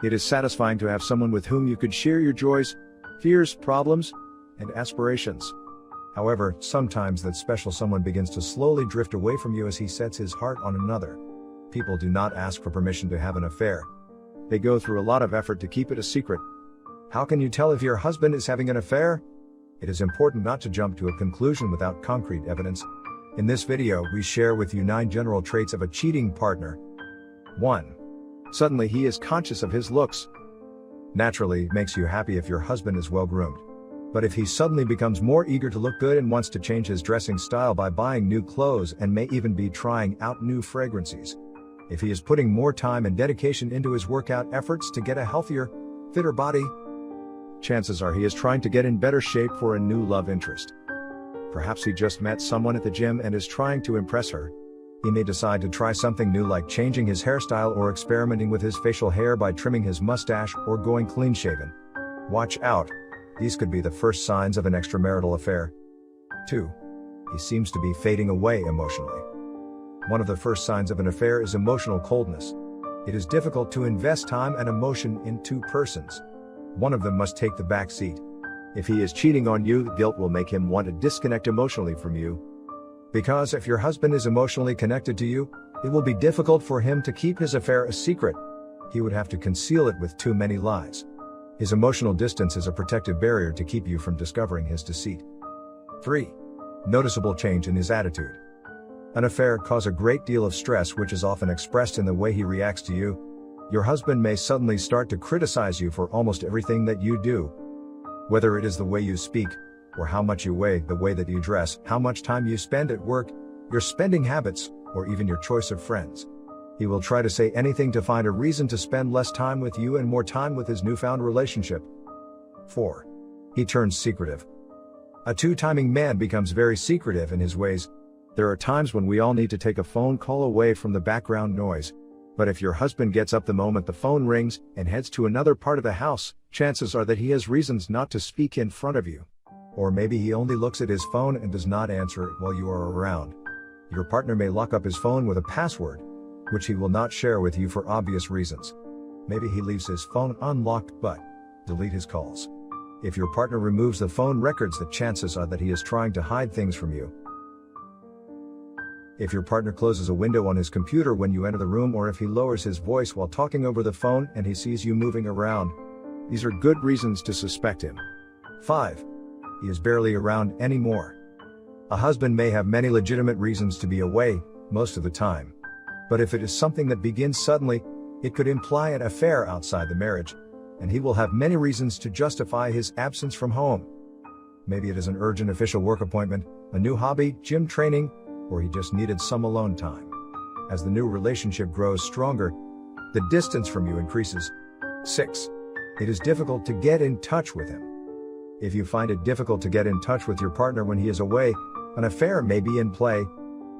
It is satisfying to have someone with whom you could share your joys, fears, problems, and aspirations. However, sometimes that special someone begins to slowly drift away from you as he sets his heart on another. People do not ask for permission to have an affair. They go through a lot of effort to keep it a secret. How can you tell if your husband is having an affair? It is important not to jump to a conclusion without concrete evidence. In this video, we share with you 9 general traits of a cheating partner. 1. Suddenly he is conscious of his looks. Naturally, it makes you happy if your husband is well groomed. But if he suddenly becomes more eager to look good and wants to change his dressing style by buying new clothes and may even be trying out new fragrances. If he is putting more time and dedication into his workout efforts to get a healthier, fitter body, chances are he is trying to get in better shape for a new love interest. Perhaps he just met someone at the gym and is trying to impress her. He may decide to try something new like changing his hairstyle or experimenting with his facial hair by trimming his mustache or going clean shaven. Watch out. These could be the first signs of an extramarital affair. 2. He seems to be fading away emotionally. One of the first signs of an affair is emotional coldness. It is difficult to invest time and emotion in 2 persons. One of them must take the back seat. If he is cheating on you, guilt will make him want to disconnect emotionally from you. Because if your husband is emotionally connected to you, it will be difficult for him to keep his affair a secret. He would have to conceal it with too many lies. His emotional distance is a protective barrier to keep you from discovering his deceit. 3. Noticeable change in his attitude. An affair causes a great deal of stress, which is often expressed in the way he reacts to you. Your husband may suddenly start to criticize you for almost everything that you do. Whether it is the way you speak, or how much you weigh, the way that you dress, how much time you spend at work, your spending habits, or even your choice of friends. He will try to say anything to find a reason to spend less time with you and more time with his newfound relationship. 4. He turns secretive. A 2-timing man becomes very secretive in his ways. There are times when we all need to take a phone call away from the background noise. But if your husband gets up the moment the phone rings and heads to another part of the house, chances are that he has reasons not to speak in front of you. Or maybe he only looks at his phone and does not answer it while you are around. Your partner may lock up his phone with a password, which he will not share with you for obvious reasons. Maybe he leaves his phone unlocked but delete his calls. If your partner removes the phone records, the chances are that he is trying to hide things from you. If your partner closes a window on his computer when you enter the room, or if he lowers his voice while talking over the phone and he sees you moving around, these are good reasons to suspect him. 5. He is barely around anymore. A husband may have many legitimate reasons to be away, most of the time. But if it is something that begins suddenly, it could imply an affair outside the marriage, and he will have many reasons to justify his absence from home. Maybe it is an urgent official work appointment, a new hobby, gym training, or he just needed some alone time. As the new relationship grows stronger, the distance from you increases. 6. It is difficult to get in touch with him. If you find it difficult to get in touch with your partner when he is away, an affair may be in play.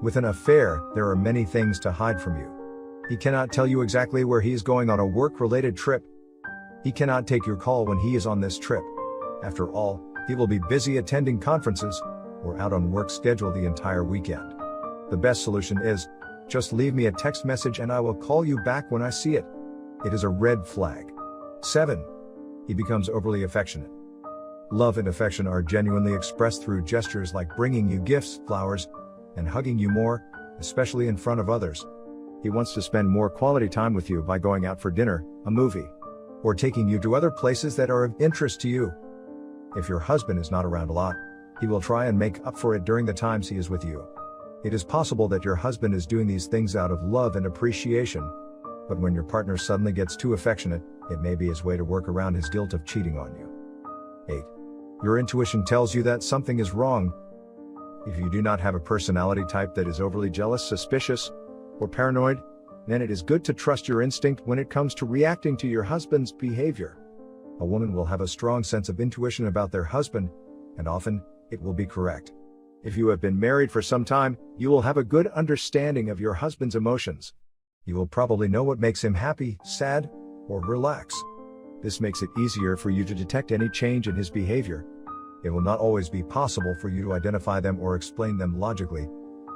With an affair, there are many things to hide from you. He cannot tell you exactly where he is going on a work-related trip. He cannot take your call when he is on this trip. After all, he will be busy attending conferences, or out on work schedule the entire weekend. The best solution is, just leave me a text message and I will call you back when I see it. It is a red flag. 7. He becomes overly affectionate. Love and affection are genuinely expressed through gestures like bringing you gifts, flowers, and hugging you more, especially in front of others. He wants to spend more quality time with you by going out for dinner, a movie, or taking you to other places that are of interest to you. If your husband is not around a lot, he will try and make up for it during the times he is with you. It is possible that your husband is doing these things out of love and appreciation, but when your partner suddenly gets too affectionate, it may be his way to work around his guilt of cheating on you. 8. Your intuition tells you that something is wrong. If you do not have a personality type that is overly jealous, suspicious, or paranoid, then it is good to trust your instinct when it comes to reacting to your husband's behavior. A woman will have a strong sense of intuition about their husband, and often, it will be correct. If you have been married for some time, you will have a good understanding of your husband's emotions. You will probably know what makes him happy, sad, or relax. This makes it easier for you to detect any change in his behavior. It will not always be possible for you to identify them or explain them logically,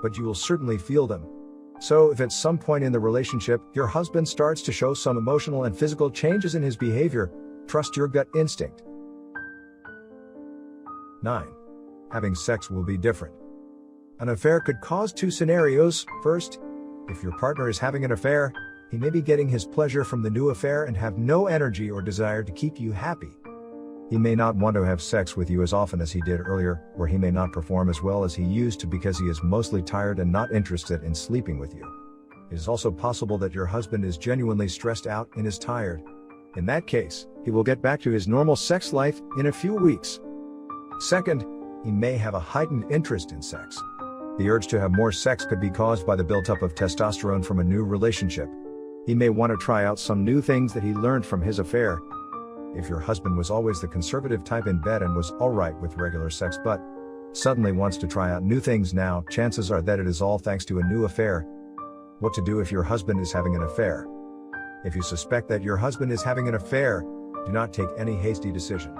but you will certainly feel them. So if at some point in the relationship, your husband starts to show some emotional and physical changes in his behavior, trust your gut instinct. 9. Having sex will be different. An affair could cause two scenarios. First, if your partner is having an affair, he may be getting his pleasure from the new affair and have no energy or desire to keep you happy. He may not want to have sex with you as often as he did earlier, or he may not perform as well as he used to because he is mostly tired and not interested in sleeping with you. It is also possible that your husband is genuinely stressed out and is tired. In that case, he will get back to his normal sex life in a few weeks. Second, he may have a heightened interest in sex. The urge to have more sex could be caused by the buildup of testosterone from a new relationship. He may want to try out some new things that he learned from his affair. If your husband was always the conservative type in bed and was alright with regular sex but suddenly wants to try out new things now, chances are that it is all thanks to a new affair. What to do if your husband is having an affair? If you suspect that your husband is having an affair, do not take any hasty decision.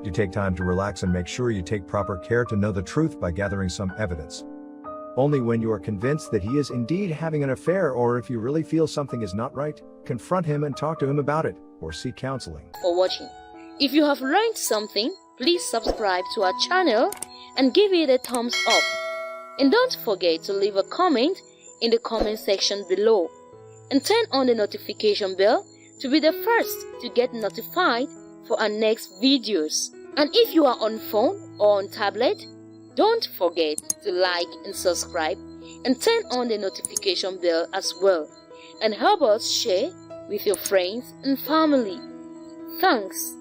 You take time to relax and make sure you take proper care to know the truth by gathering some evidence. Only when you are convinced that he is indeed having an affair, or if you really feel something is not right, confront him and talk to him about it, or seek counseling. For watching. If you have learned something, please subscribe to our channel and give it a thumbs up. And don't forget to leave a comment in the comment section below. And turn on the notification bell to be the first to get notified for our next videos. And if you are on phone or on tablet, don't forget to like and subscribe and turn on the notification bell as well. And help us share with your friends and family. Thanks.